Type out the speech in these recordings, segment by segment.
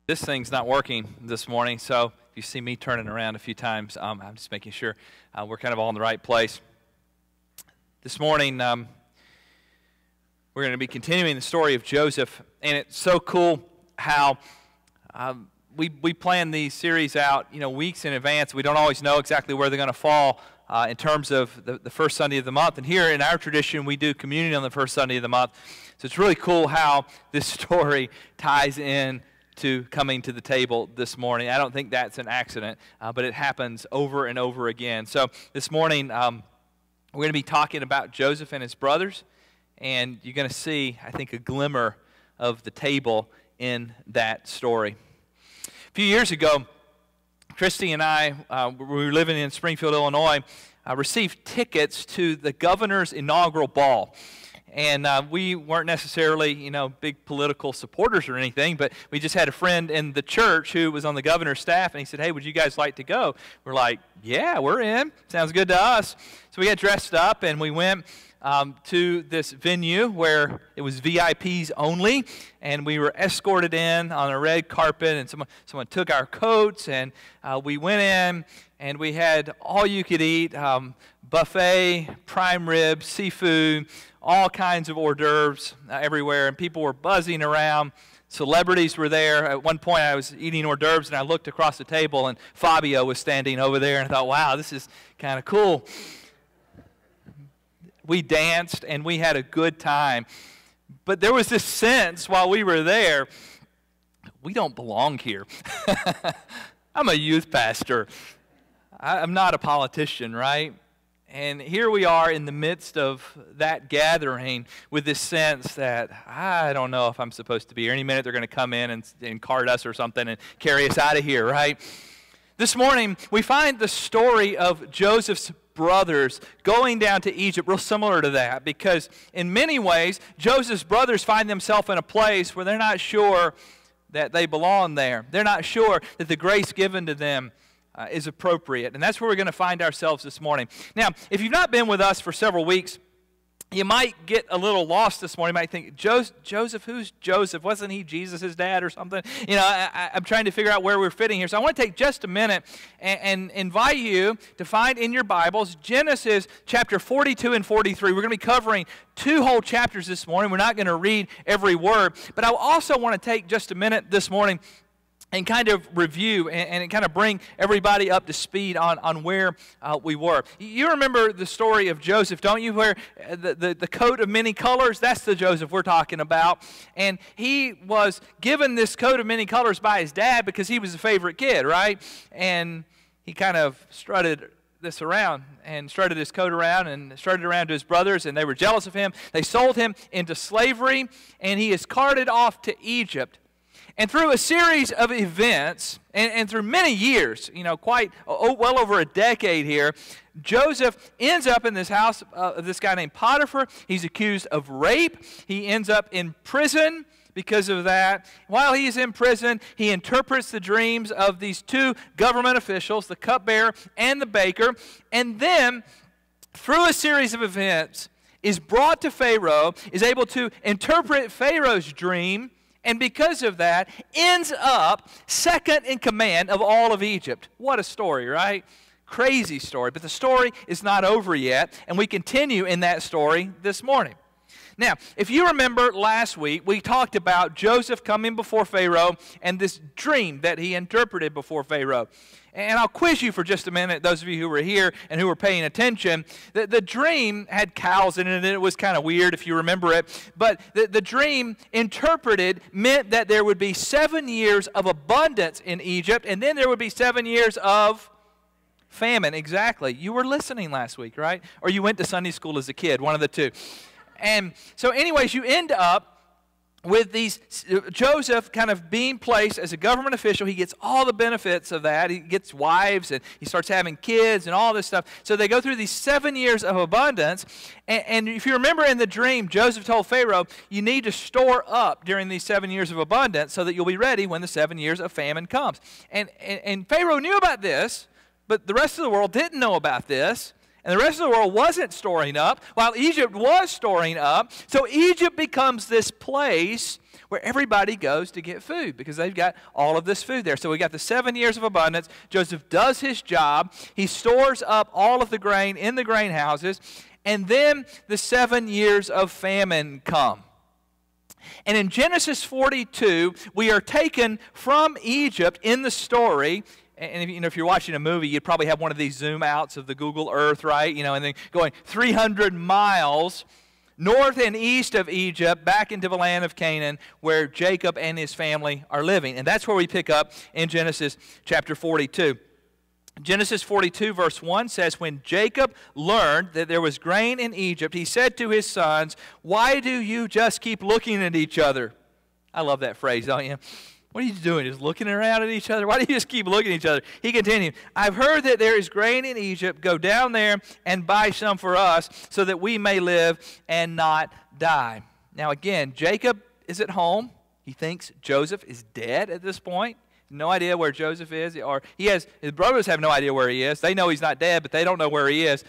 This thing's not working this morning, so if you see me turning around a few times, I'm just making sure we're kind of all in the right place. This morning, we're going to be continuing the story of Joseph, and it's so cool how we plan these series out, weeks in advance. We don't always know exactly where they're going to fall in terms of the first Sunday of the month. And here in our tradition, we do communion on the first Sunday of the month. So it's really cool how this story ties in to coming to the table this morning. I don't think that's an accident, but it happens over and over again. So this morning, we're going to be talking about Joseph and his brothers, and you're going to see, I think, a glimmer of the table in that story. A few years ago, Christy and I, we were living in Springfield, Illinois, received tickets to the governor's inaugural ball. And we weren't necessarily, big political supporters or anything, but we just had a friend in the church who was on the governor's staff, and he said, "Hey, would you guys like to go?" We're like, "Yeah, we're in. Sounds good to us." So we got dressed up, and we went to this venue where it was VIPs only, and we were escorted in on a red carpet, and someone took our coats, and we went in, and we had all-you-could-eat buffet, prime rib, seafood, all kinds of hors d'oeuvres everywhere, and people were buzzing around. Celebrities were there. At one point, I was eating hors d'oeuvres, and I looked across the table, and Fabio was standing over there, and I thought, wow, this is kind of cool. We danced, and we had a good time. But there was this sense while we were there, we don't belong here. I'm a youth pastor. I'm not a politician, right? And here we are in the midst of that gathering with this sense that I don't know if I'm supposed to be here. Any minute they're going to come in and cart us or something and carry us out of here, right? This morning, we find the story of Joseph's brothers going down to Egypt real similar to that, because in many ways, Joseph's brothers find themselves in a place where they're not sure that they belong there. They're not sure that the grace given to them is appropriate. And that's where we're going to find ourselves this morning. Now, if you've not been with us for several weeks, you might get a little lost this morning. You might think, Joseph, who's Joseph? Wasn't he Jesus' dad or something? I'm trying to figure out where we're fitting here. So I want to take just a minute and invite you to find in your Bibles Genesis chapter 42 and 43. We're going to be covering 2 whole chapters this morning. We're not going to read every word. But I also want to take just a minute this morning and kind of review and kind of bring everybody up to speed on where we were. You remember the story of Joseph, don't you, where the coat of many colors? That's the Joseph we're talking about. And he was given this coat of many colors by his dad because he was a favorite kid, right? And he kind of strutted this around and strutted his coat around and strutted around to his brothers, and they were jealous of him. They sold him into slavery, and he is carted off to Egypt. And through a series of events, and through many years, well over a decade here, Joseph ends up in this house of this guy named Potiphar. He's accused of rape. He ends up in prison because of that. While he is in prison, he interprets the dreams of these 2 government officials, the cupbearer and the baker, and then, through a series of events, is brought to Pharaoh, is able to interpret Pharaoh's dream, and because of that, ends up second in command of all of Egypt. What a story, right? Crazy story. But the story is not over yet, and we continue in that story this morning. Now, if you remember last week, we talked about Joseph coming before Pharaoh and this dream that he interpreted before Pharaoh. And I'll quiz you for just a minute, those of you who were here and who were paying attention. The dream had cows in it, and it was kind of weird if you remember it. But the dream interpreted meant that there would be 7 years of abundance in Egypt, and then there would be 7 years of famine. Exactly. You were listening last week, right? Or you went to Sunday school as a kid, one of the two. And so anyways, you end up with Joseph kind of being placed as a government official. He gets all the benefits of that. He gets wives, and he starts having kids and all this stuff. So they go through these 7 years of abundance. And if you remember in the dream, Joseph told Pharaoh, you need to store up during these 7 years of abundance so that you'll be ready when the 7 years of famine comes. And Pharaoh knew about this, but the rest of the world didn't know about this. And the rest of the world wasn't storing up, while Egypt was storing up. So Egypt becomes this place where everybody goes to get food because they've got all of this food there. So we got the 7 years of abundance. Joseph does his job. He stores up all of the grain in the grain houses. And then the 7 years of famine come. And in Genesis 42, we are taken from Egypt in the story. And if you're watching a movie, you'd probably have one of these zoom outs of the Google Earth, right? And then going 300 miles north and east of Egypt, back into the land of Canaan, where Jacob and his family are living. And that's where we pick up in Genesis chapter 42. Genesis 42 verse 1 says, when Jacob learned that there was grain in Egypt, he said to his sons, why do you just keep looking at each other? I love that phrase, don't you? What are you doing? Just looking around at each other? Why do you just keep looking at each other? He continued, I've heard that there is grain in Egypt. Go down there and buy some for us so that we may live and not die. Now again, Jacob is at home. He thinks Joseph is dead at this point. No idea where Joseph is. Or his brothers have no idea where he is. They know he's not dead, but they don't know where he is.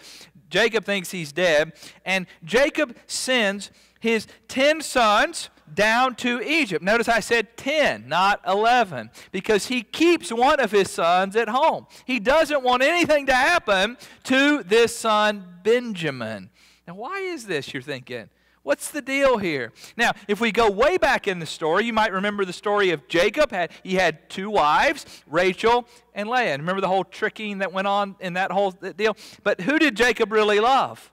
Jacob thinks he's dead. And Jacob sends his 10 sons down to Egypt. Notice I said 10, not 11, because he keeps one of his sons at home. He doesn't want anything to happen to this son, Benjamin. Now, why is this, you're thinking? What's the deal here? Now, if we go way back in the story, you might remember the story of Jacob. He had 2 wives, Rachel and Leah. And remember the whole tricking that went on in that whole deal? But who did Jacob really love?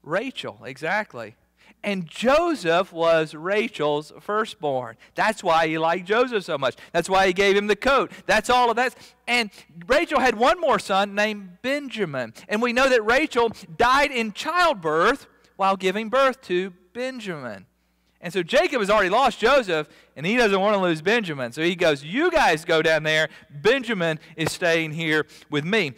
Rachel, exactly. And Joseph was Rachel's firstborn. That's why he liked Joseph so much. That's why he gave him the coat. That's all of that. And Rachel had one more son named Benjamin. And we know that Rachel died in childbirth while giving birth to Benjamin. And so Jacob has already lost Joseph, and he doesn't want to lose Benjamin. So he goes, you guys go down there. Benjamin is staying here with me.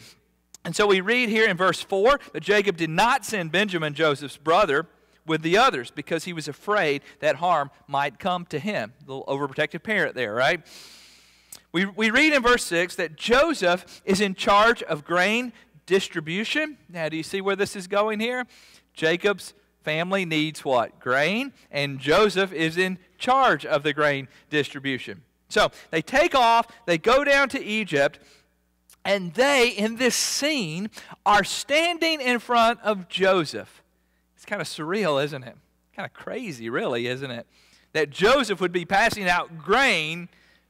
And so we read here in verse 4 that Jacob did not send Benjamin, Joseph's brother, with the others because he was afraid that harm might come to him. A little overprotective parent there, right? We read in verse 6 that Joseph is in charge of grain distribution. Now, do you see where this is going here? Jacob's family needs what? Grain, and Joseph is in charge of the grain distribution. So they take off, they go down to Egypt, and they, in this scene, are standing in front of Joseph. It's kind of surreal, isn't it? Kind of crazy, really, isn't it? That Joseph would be passing out grain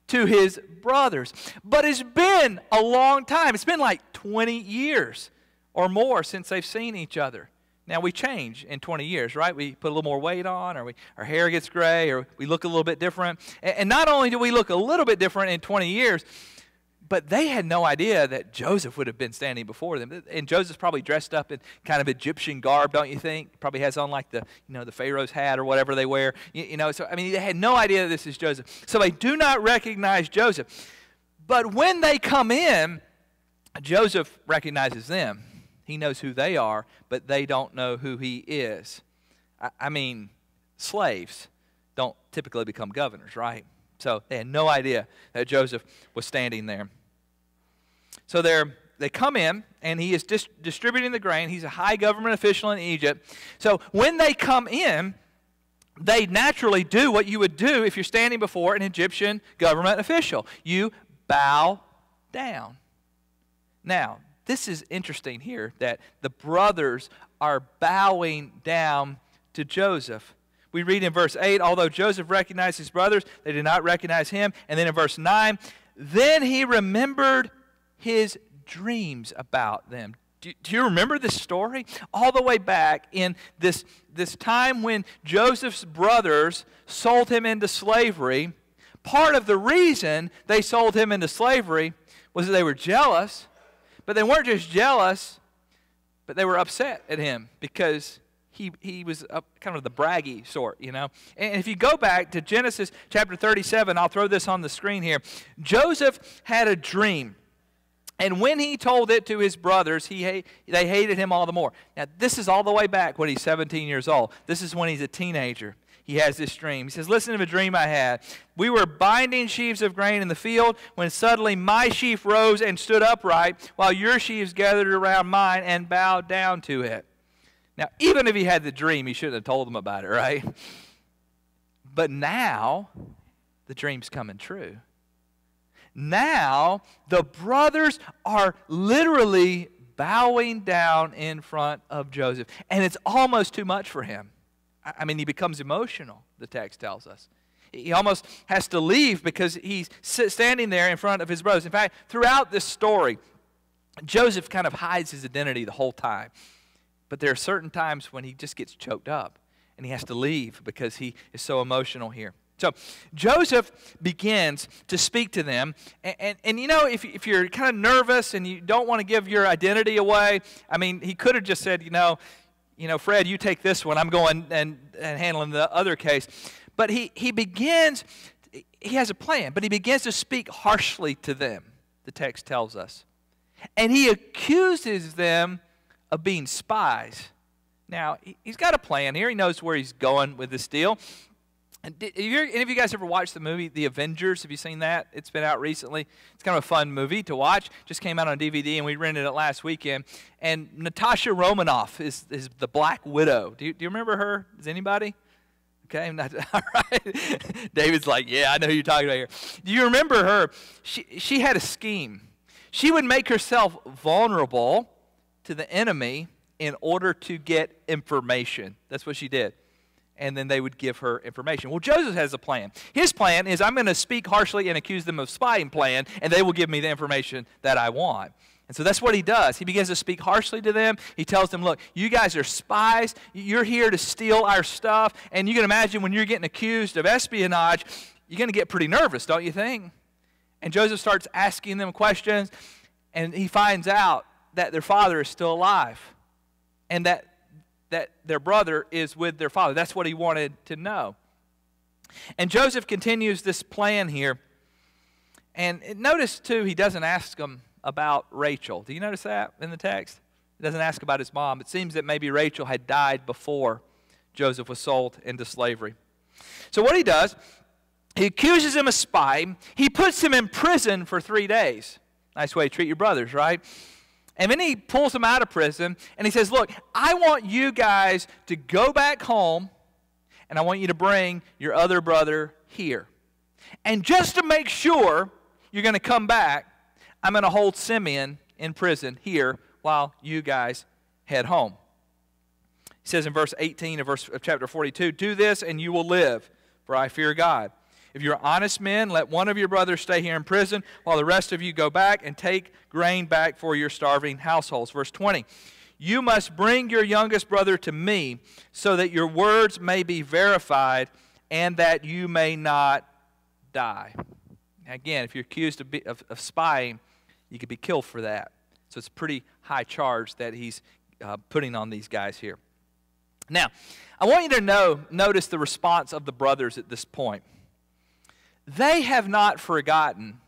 to his brothers. But it's been a long time. It's been like 20 years or more since they've seen each other. Now, we change in 20 years, right? We put a little more weight on, or our hair gets gray, or we look a little bit different. And not only do we look a little bit different in 20 years, but they had no idea that Joseph would have been standing before them. And Joseph's probably dressed up in kind of Egyptian garb, don't you think? Probably has on like the Pharaoh's hat or whatever they wear. So I mean, they had no idea that this is Joseph. So they do not recognize Joseph. But when they come in, Joseph recognizes them. He knows who they are, but they don't know who he is. I mean, slaves don't typically become governors, right? So they had no idea that Joseph was standing there. So they come in, and he is distributing the grain. He's a high government official in Egypt. So when they come in, they naturally do what you would do if you're standing before an Egyptian government official. You bow down. Now, this is interesting here, that the brothers are bowing down to Joseph. We read in verse 8, although Joseph recognized his brothers, they did not recognize him. And then in verse 9, then he remembered his dreams about them. Do you remember this story? All the way back in this time when Joseph's brothers sold him into slavery, part of the reason they sold him into slavery was that they were jealous. But they weren't just jealous, but they were upset at him because he was kind of the braggy sort, And if you go back to Genesis chapter 37, I'll throw this on the screen here. Joseph had a dream. And when he told it to his brothers, they hated him all the more. Now, this is all the way back when he's 17 years old. This is when he's a teenager. he has this dream. He says, listen to the dream I had. We were binding sheaves of grain in the field when suddenly my sheaf rose and stood upright while your sheaves gathered around mine and bowed down to it. Now, even if he had the dream, he shouldn't have told them about it, right? But now, the dream's coming true. Now, the brothers are literally bowing down in front of Joseph. And it's almost too much for him. I mean, he becomes emotional, the text tells us. He almost has to leave because he's standing there in front of his brothers. In fact, throughout this story, Joseph kind of hides his identity the whole time. But there are certain times when he just gets choked up and he has to leave because he is so emotional here. So Joseph begins to speak to them, and you know, if you're kind of nervous and you don't want to give your identity away, I mean, he could have just said, you know, Fred, you take this one, I'm going and handling the other case. But he has a plan, but he begins to speak harshly to them, the text tells us. And he accuses them of being spies. Now, he's got a plan here. He knows where he's going with this deal. And any of you guys ever watched the movie The Avengers? Have you seen that? It's been out recently. It's kind of a fun movie to watch. Just came out on DVD, and we rented it last weekend. And Natasha Romanoff is the Black Widow. Do you remember her? Does anybody? Okay, all right. David's like, yeah, I know who you're talking about here. Do you remember her? She had a scheme. She would make herself vulnerable to the enemy in order to get information. That's what she did. And then they would give her information. Well, Joseph has a plan. His plan is, I'm going to speak harshly and accuse them of spying plan, and they will give me the information that I want. And so that's what he does. He begins to speak harshly to them. He tells them, look, you guys are spies. You're here to steal our stuff. And you can imagine when you're getting accused of espionage, you're going to get pretty nervous, don't you think? And Joseph starts asking them questions, and he finds out that their father is still alive, and that their brother is with their father. That's what he wanted to know. And Joseph continues this plan here. And notice, too, he doesn't ask them about Rachel. Do you notice that in the text? He doesn't ask about his mom. It seems that maybe Rachel had died before Joseph was sold into slavery. So what he does, he accuses him of spying. He puts him in prison for 3 days. Nice way to treat your brothers, right? And then he pulls him out of prison, and he says, look, I want you guys to go back home, and I want you to bring your other brother here. And just to make sure you're going to come back, I'm going to hold Simeon in prison here while you guys head home. He says in verse 18 of chapter 42, do this and you will live, for I fear God. If you're honest men, let one of your brothers stay here in prison while the rest of you go back and take grain back for your starving households. Verse 20, you must bring your youngest brother to me so that your words may be verified and that you may not die. Again, if you're accused of spying, you could be killed for that. So it's a pretty high charge that he's putting on these guys here. Now, I want you to notice the response of the brothers at this point. They have not forgotten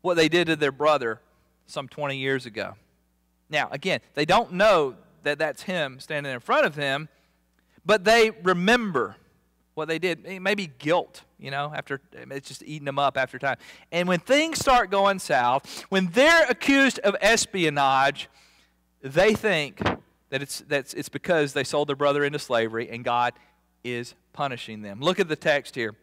what they did to their brother some 20 years ago. Now, again, they don't know that that's him standing in front of them, but they remember what they did. Maybe guilt, after it's just eating them up after time. And when things start going south, when they're accused of espionage, they think that it's because they sold their brother into slavery and God is punishing them. Look at the text here.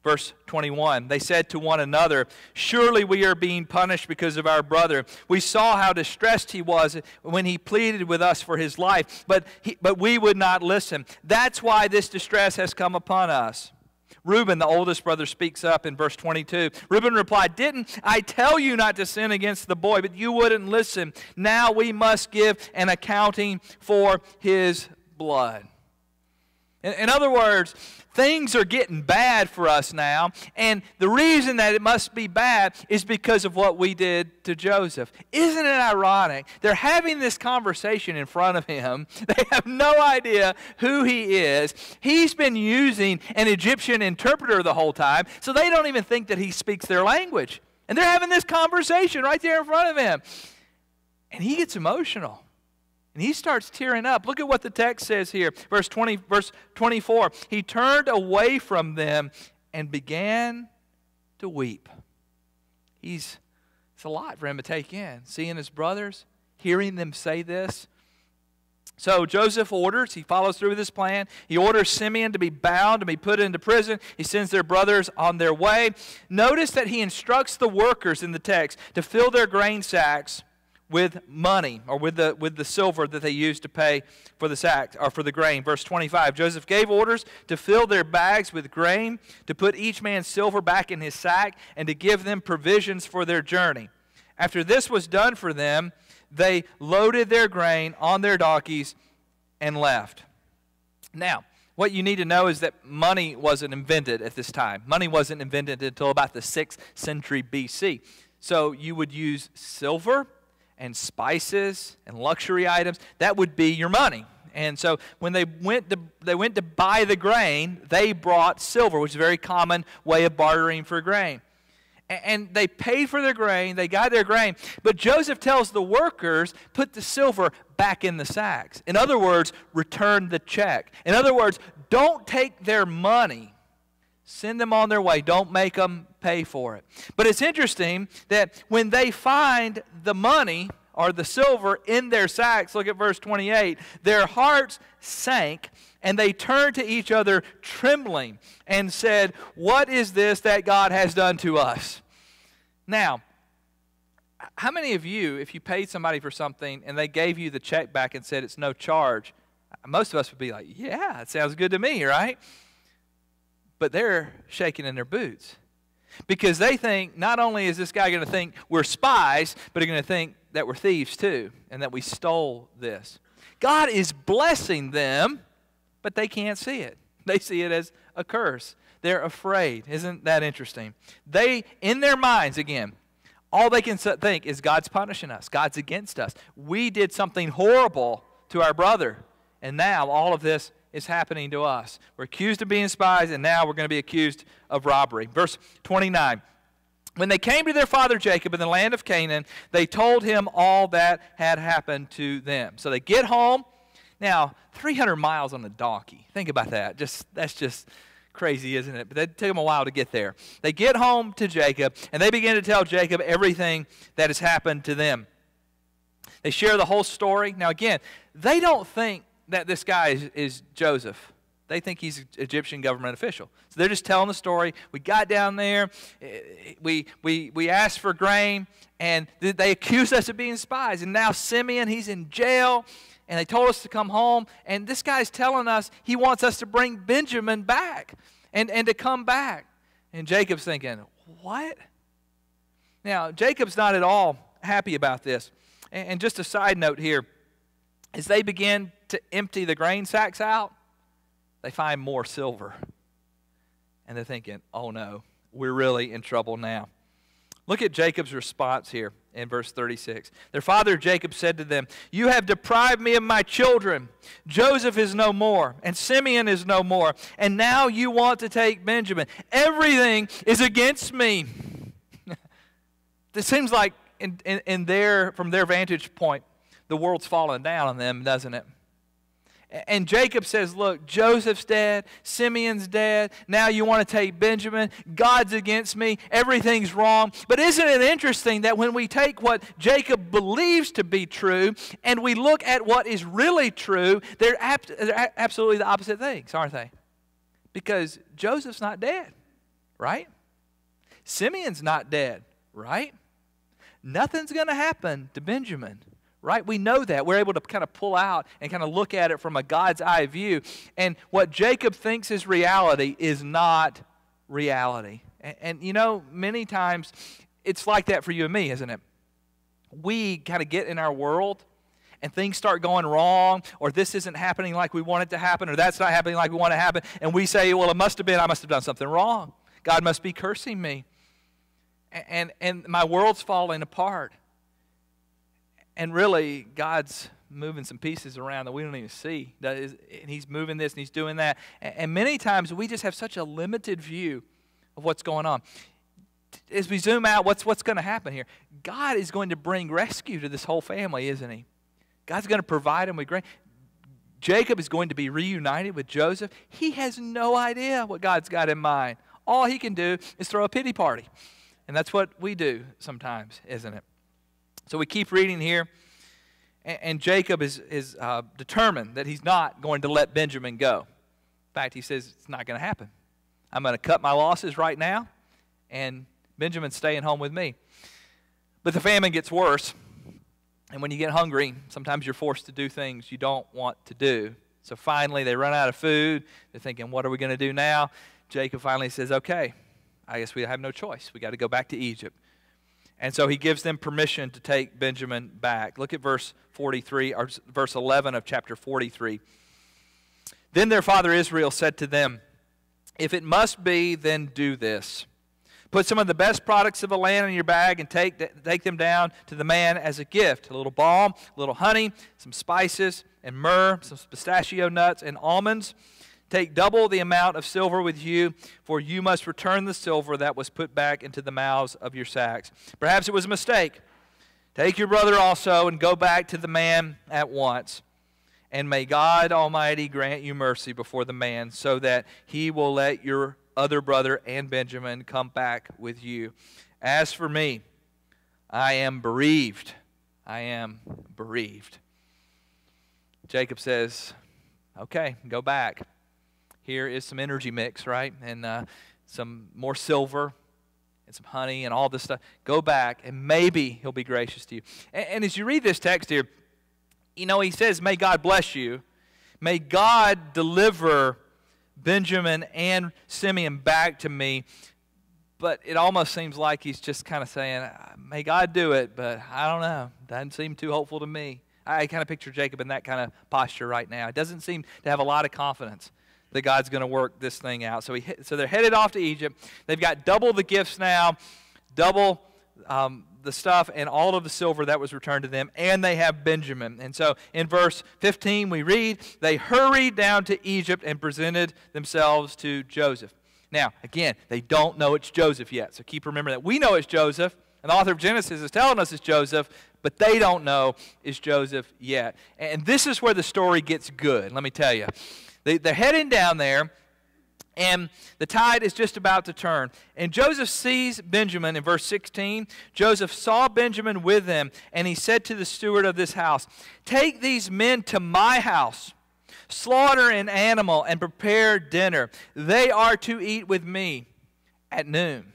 Verse 21, they said to one another, surely we are being punished because of our brother. We saw how distressed he was when he pleaded with us for his life, but we would not listen. That's why this distress has come upon us. Reuben, the oldest brother, speaks up in verse 22. Reuben replied, didn't I tell you not to sin against the boy, but you wouldn't listen. Now we must give an accounting for his blood. In other words, things are getting bad for us now, and the reason that it must be bad is because of what we did to Joseph. Isn't it ironic? They're having this conversation in front of him. They have no idea who he is. He's been using an Egyptian interpreter the whole time, so they don't even think that he speaks their language. And they're having this conversation right there in front of him. And he gets emotional. And he starts tearing up. Look at what the text says here. Verse 24. He turned away from them and began to weep. It's a lot for him to take in. Seeing his brothers, hearing them say this. So Joseph orders, he follows through with his plan. He orders Simeon to be bound, to be put into prison. He sends their brothers on their way. Notice that he instructs the workers in the text to fill their grain sacks with money, or with the silver that they used to pay for the sack, or for the grain. Verse 25, Joseph gave orders to fill their bags with grain, to put each man's silver back in his sack, and to give them provisions for their journey. After this was done for them, they loaded their grain on their donkeys and left. Now, what you need to know is that money wasn't invented at this time. Money wasn't invented until about the 6th century BC. So you would use silver and spices and luxury items. That would be your money. And so when they went to buy the grain, they brought silver, which is a very common way of bartering for grain. And they paid for their grain, they got their grain, but Joseph tells the workers, put the silver back in the sacks. In other words, return the check. In other words, don't take their money. Send them on their way. Don't make them pay for it. But it's interesting that when they find the money or the silver in their sacks, look at verse 28, their hearts sank and they turned to each other trembling and said, "What is this that God has done to us?" Now, how many of you, if you paid somebody for something and they gave you the check back and said it's no charge, most of us would be like, yeah, it sounds good to me, right? But they're shaking in their boots because they think not only is this guy going to think we're spies, but he's going to think that we're thieves too and that we stole this. God is blessing them, but they can't see it. They see it as a curse. They're afraid. Isn't that interesting? They, in their minds, again, all they can think is God's punishing us. God's against us. We did something horrible to our brother, and now all of this is happening to us. We're accused of being spies, and now we're going to be accused of robbery. Verse 29. When they came to their father Jacob in the land of Canaan, they told him all that had happened to them. So they get home. Now, 300 miles on a donkey. Think about that. That's just crazy, isn't it? But it took them a while to get there. They get home to Jacob, and they begin to tell Jacob everything that has happened to them. They share the whole story. Now, again, they don't think that this guy is Joseph. They think he's an Egyptian government official. So they're just telling the story. We got down there. We asked for grain, and they accused us of being spies. And now Simeon, he's in jail, and they told us to come home. And this guy's telling us he wants us to bring Benjamin back and to come back. And Jacob's thinking, what? Now, Jacob's not at all happy about this. And just a side note here, as they begin to empty the grain sacks out, they find more silver. And they're thinking, oh no, we're really in trouble now. Look at Jacob's response here in verse 36. Their father Jacob said to them, "You have deprived me of my children. Joseph is no more, and Simeon is no more, and now you want to take Benjamin. Everything is against me." It seems like from their vantage point, the world's fallen down on them, doesn't it? And Jacob says, look, Joseph's dead, Simeon's dead, now you want to take Benjamin, God's against me, everything's wrong. But isn't it interesting that when we take what Jacob believes to be true and we look at what is really true, they're absolutely the opposite things, aren't they? Because Joseph's not dead, right? Simeon's not dead, right? Nothing's going to happen to Benjamin. Right? We know that. We're able to kind of pull out and kind of look at it from a God's eye view. And what Jacob thinks is reality is not reality. And you know, many times it's like that for you and me, isn't it? We kind of get in our world and things start going wrong, or this isn't happening like we want it to happen, or that's not happening like we want it to happen. And we say, well, I must have done something wrong. God must be cursing me. And my world's falling apart. And really, God's moving some pieces around that we don't even see. And He's moving this and He's doing that. And many times we just have such a limited view of what's going on. As we zoom out, what's going to happen here? God is going to bring rescue to this whole family, isn't He? God's going to provide him with grain. Jacob is going to be reunited with Joseph. He has no idea what God's got in mind. All he can do is throw a pity party. And that's what we do sometimes, isn't it? So we keep reading here. And Jacob is determined that he's not going to let Benjamin go. In fact, he says, it's not going to happen. I'm going to cut my losses right now, and Benjamin's staying home with me. But the famine gets worse. And when you get hungry, sometimes you're forced to do things you don't want to do. So finally, they run out of food. They're thinking, what are we going to do now? Jacob finally says, okay, I guess we have no choice. We got to go back to Egypt. And so he gives them permission to take Benjamin back. Look at verse 43, or verse 11 of chapter 43. Then their father Israel said to them, if it must be, then do this. Put some of the best products of the land in your bag and take them down to the man as a gift. A little balm, a little honey, some spices and myrrh, some pistachio nuts and almonds. Take double the amount of silver with you, for you must return the silver that was put back into the mouths of your sacks. Perhaps it was a mistake. Take your brother also and go back to the man at once. And may God Almighty grant you mercy before the man, so that he will let your other brother and Benjamin come back with you. As for me, I am bereaved. I am bereaved. Jacob says, okay, go back. Here is some energy mix, right? And some more silver and some honey and all this stuff. Go back, and maybe he'll be gracious to you. And as you read this text here, you know, he says, may God bless you. May God deliver Benjamin and Simeon back to me. But it almost seems like he's just kind of saying, may God do it, but I don't know. Doesn't seem too hopeful to me. I kind of picture Jacob in that kind of posture right now. It doesn't seem to have a lot of confidence that God's going to work this thing out. So they're headed off to Egypt. They've got double the gifts now, double the stuff and all of the silver that was returned to them, and they have Benjamin. And so in verse 15 we read, they hurried down to Egypt and presented themselves to Joseph. Now, again, they don't know it's Joseph yet, so keep remembering that. We know it's Joseph, and the author of Genesis is telling us it's Joseph, but they don't know it's Joseph yet. And this is where the story gets good, let me tell you. They're heading down there, and the tide is just about to turn. And Joseph sees Benjamin in verse 16. Joseph saw Benjamin with them, and he said to the steward of this house, take these men to my house, slaughter an animal, and prepare dinner. They are to eat with me at noon.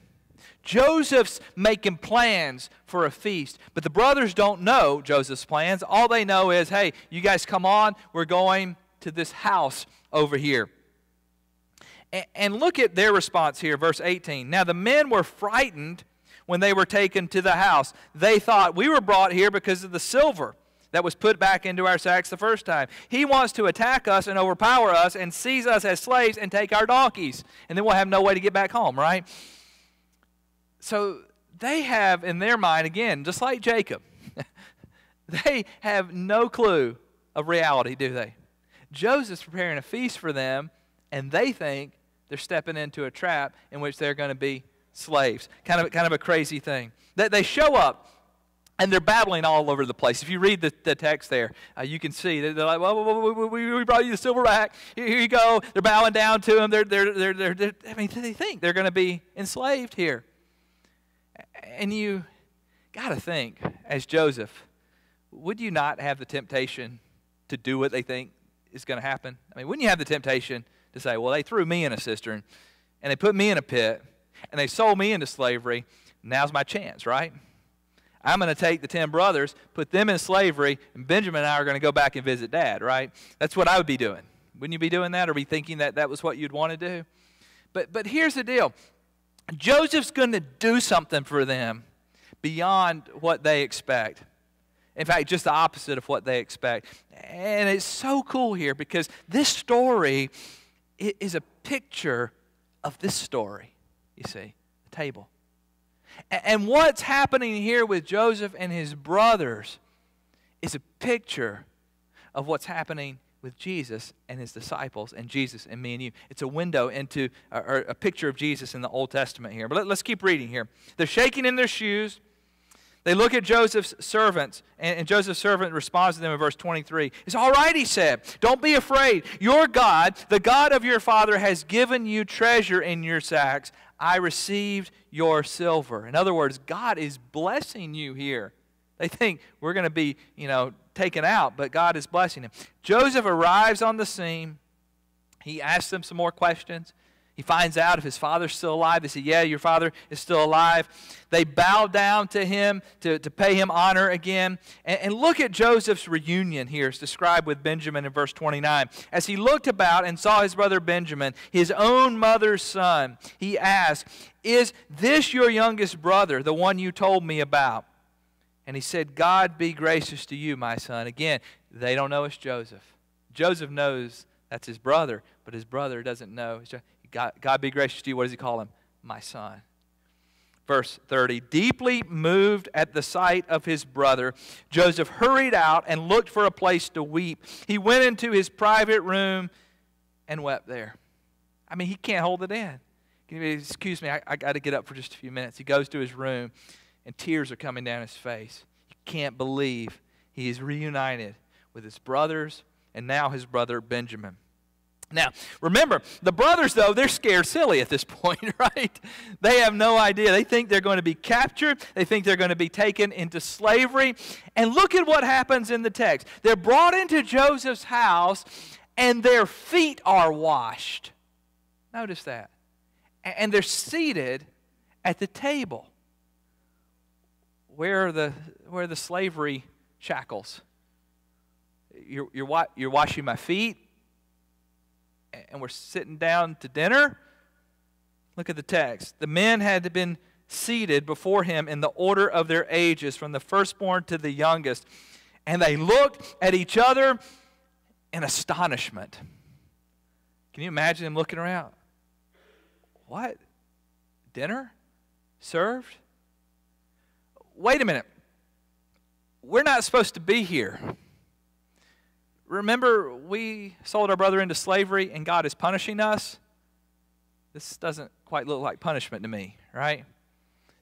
Joseph's making plans for a feast, but the brothers don't know Joseph's plans. All they know is, hey, you guys come on, we're going to this house over here. And look at their response here, verse 18. Now the men were frightened when they were taken to the house. They thought, we were brought here because of the silver that was put back into our sacks the first time. He wants to attack us and overpower us and seize us as slaves and take our donkeys. And then we'll have no way to get back home, right? So they have in their mind, again, just like Jacob, they have no clue of reality, do they? Joseph's preparing a feast for them, and they think they're stepping into a trap in which they're going to be slaves. Kind of a crazy thing. They show up, and they're battling all over the place. If you read the text there, you can see they're like, well, we brought you the silver back. Here you go. They're bowing down to them. I mean, they think they're going to be enslaved here. And you got to think, as Joseph, would you not have the temptation to do what they think is going to happen? I mean, wouldn't you have the temptation to say, well, they threw me in a cistern, and they put me in a pit, and they sold me into slavery. Now's my chance, right? I'm going to take the 10 brothers, put them in slavery, and Benjamin and I are going to go back and visit Dad, right? That's what I would be doing. Wouldn't you be doing that, or be thinking that that was what you'd want to do? But here's the deal. Joseph's going to do something for them beyond what they expect. In fact, just the opposite of what they expect. And it's so cool here because this story is a picture of this story, you see, the table. And what's happening here with Joseph and his brothers is a picture of what's happening with Jesus and his disciples and Jesus and me and you. It's a window into or a picture of Jesus in the Old Testament here. But let's keep reading here. They're shaking in their shoes. They look at Joseph's servants, and Joseph's servant responds to them in verse 23. It's all right, he said. Don't be afraid. Your God, the God of your father, has given you treasure in your sacks. I received your silver. In other words, God is blessing you here. They think we're going to be, taken out, but God is blessing him. Joseph arrives on the scene. He asks them some more questions. He finds out if his father's still alive. They say, yeah, your father is still alive. They bow down to him to pay him honor again. And look at Joseph's reunion here. It's described with Benjamin in verse 29. As he looked about and saw his brother Benjamin, his own mother's son, he asked, is this your youngest brother, the one you told me about? And he said, God be gracious to you, my son. Again, they don't know it's Joseph. Joseph knows that's his brother, but his brother doesn't know. God be gracious to you. What does he call him? My son. Verse 30, deeply moved at the sight of his brother, Joseph hurried out and looked for a place to weep. He went into his private room and wept there. I mean, he can't hold it in. Excuse me, I got to get up for just a few minutes. He goes to his room, and tears are coming down his face. He can't believe he is reunited with his brothers and now his brother Benjamin. Now, remember, the brothers, though, they're scared silly at this point, right? They have no idea. They think they're going to be captured. They think they're going to be taken into slavery. And look at what happens in the text. They're brought into Joseph's house, and their feet are washed. Notice that. And they're seated at the table. Where are the slavery shackles? You're washing my feet? And we're sitting down to dinner? Look at the text. The men had been seated before him in the order of their ages, from the firstborn to the youngest. And they looked at each other in astonishment. Can you imagine them looking around? What? Dinner? Served? Wait a minute. We're not supposed to be here. Remember, we sold our brother into slavery and God is punishing us? This doesn't quite look like punishment to me, right?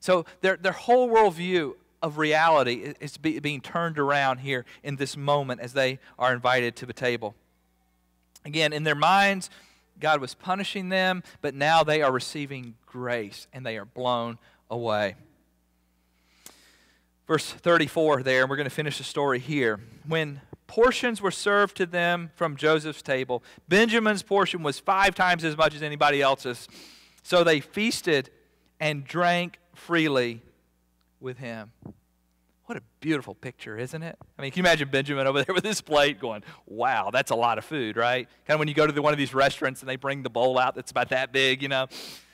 So their whole worldview of reality is being turned around here in this moment as they are invited to the table. Again, in their minds, God was punishing them, but now they are receiving grace and they are blown away. Verse 34 there, and we're going to finish the story here. When portions were served to them from Joseph's table, Benjamin's portion was 5 times as much as anybody else's. So they feasted and drank freely with him. What a beautiful picture, isn't it? I mean, can you imagine Benjamin over there with his plate going, wow, that's a lot of food, right? Kind of when you go to one of these restaurants and they bring the bowl out that's about that big,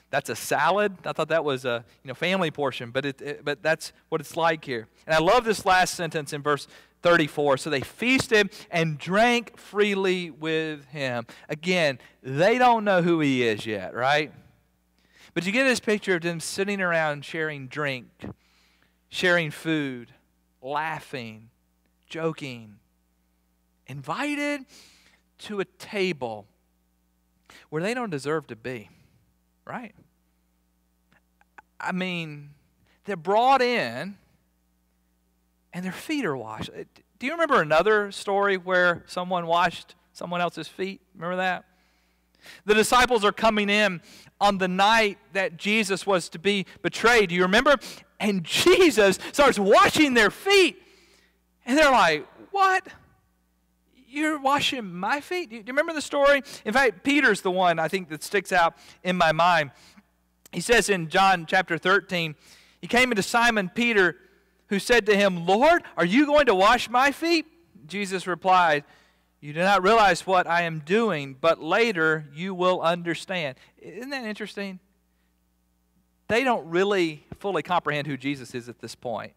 That's a salad. I thought that was a family portion, but that's what it's like here. And I love this last sentence in verse 34. So they feasted and drank freely with him. Again, they don't know who he is yet, right? But you get this picture of them sitting around sharing drink, sharing food, laughing, joking, invited to a table where they don't deserve to be. Right? I mean, they're brought in and their feet are washed. Do you remember another story where someone washed someone else's feet? Remember that? The disciples are coming in on the night that Jesus was to be betrayed. Do you remember? And Jesus starts washing their feet. And they're like, what? You're washing my feet? Do you remember the story? In fact, Peter's the one I think that sticks out in my mind. He says in John chapter 13, he came into Simon Peter, who said to him, Lord, are you going to wash my feet? Jesus replied, you do not realize what I am doing, but later you will understand. Isn't that interesting? They don't really fully comprehend who Jesus is at this point.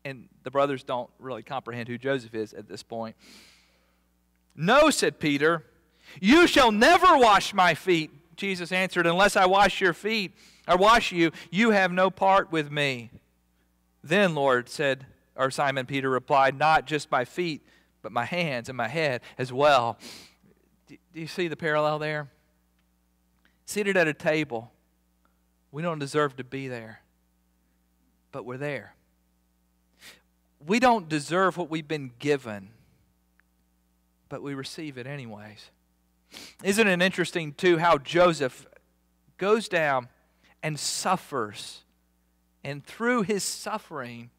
And the brothers don't really comprehend who Joseph is at this point. No, said Peter, you shall never wash my feet. Jesus answered, unless I wash your feet or wash you, you have no part with me. Then, Lord, Simon Peter replied, not just my feet, but my hands and my head as well. Do you see the parallel there? Seated at a table, we don't deserve to be there, but we're there. we don't deserve what we've been given, but we receive it anyways. Isn't it interesting, too, how Joseph goes down and suffers, and through his suffering,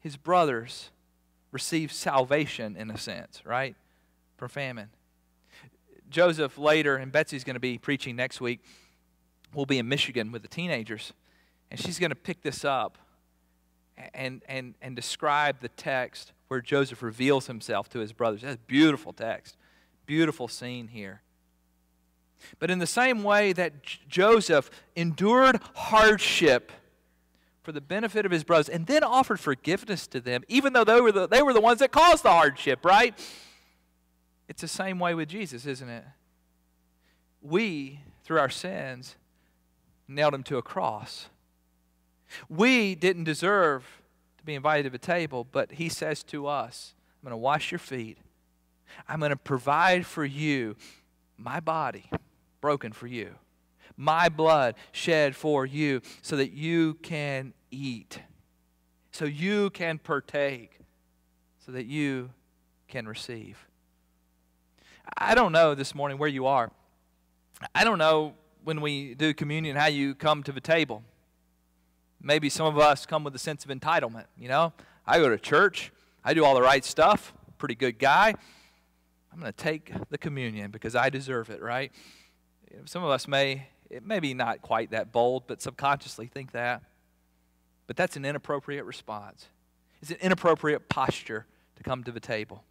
his brothers receive salvation, in a sense, right, from famine. Joseph later, and Betsy's going to be preaching next week, will be in Michigan with the teenagers, and she's going to pick this up and describe the text where Joseph reveals himself to his brothers. That's a beautiful text, beautiful scene here. But in the same way that Joseph endured hardship for the benefit of his brothers and then offered forgiveness to them, even though they were the ones that caused the hardship, right? It's the same way with Jesus, isn't it? We, through our sins, nailed him to a cross. We didn't deserve to be invited to the table, but he says to us, I'm going to wash your feet. I'm going to provide for you my body broken for you, my blood shed for you, so that you can eat, so you can partake, so that you can receive. I don't know this morning where you are. I don't know when we do communion how you come to the table. Maybe some of us come with a sense of entitlement. You know, I go to church, I do all the right stuff, pretty good guy. I'm going to take the communion because I deserve it, right? Some of us maybe not quite that bold, but subconsciously think that. But that's an inappropriate response. It's an inappropriate posture to come to the table.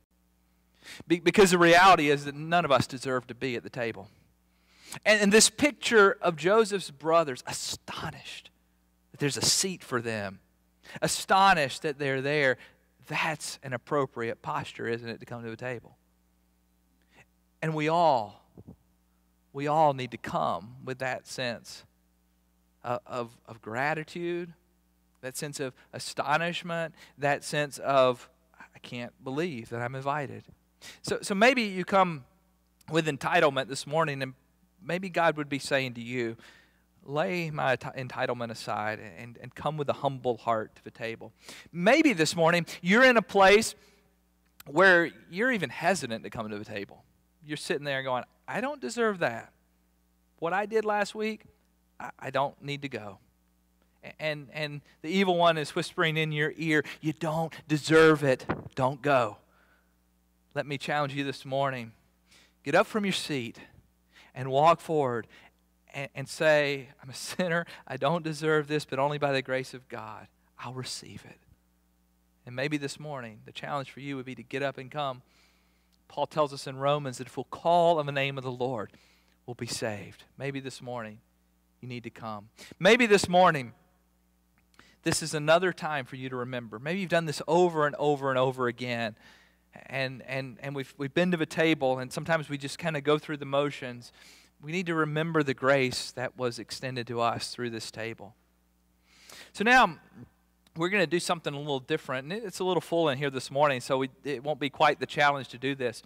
Because the reality is that none of us deserve to be at the table. And this picture of Joseph's brothers, astonished that there's a seat for them, astonished that they're there, that's an appropriate posture, isn't it, to come to the table? And we all need to come with that sense of gratitude, that sense of astonishment, that sense of, I can't believe that I'm invited. So maybe you come with entitlement this morning, and maybe God would be saying to you, lay my entitlement aside and come with a humble heart to the table. Maybe this morning you're in a place where you're even hesitant to come to the table. You're sitting there going, I don't deserve that. What I did last week, I don't need to go. And the evil one is whispering in your ear, you don't deserve it. Don't go. Let me challenge you this morning. Get up from your seat and walk forward and say, I'm a sinner. I don't deserve this, but only by the grace of God, I'll receive it. And maybe this morning, the challenge for you would be to get up and come. Paul tells us in Romans that if we'll call on the name of the Lord, we'll be saved. Maybe this morning you need to come. Maybe this morning this is another time for you to remember. Maybe you've done this over and over and over again. And we've been to the table, and sometimes we just kind of go through the motions. We need to remember the grace that was extended to us through this table. So now we're going to do something a little different. And it's a little full in here this morning, so it won't be quite the challenge to do this.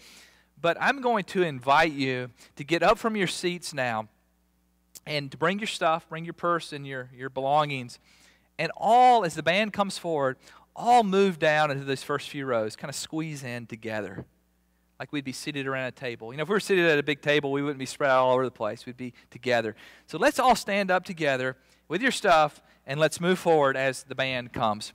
But I'm going to invite you to get up from your seats now and to bring your stuff, bring your purse and your belongings. And all, as the band comes forward, all move down into those first few rows, kind of squeeze in together, like we'd be seated around a table. You know, if we were seated at a big table, we wouldn't be spread out all over the place. We'd be together. So let's all stand up together with your stuff, and let's move forward as the band comes.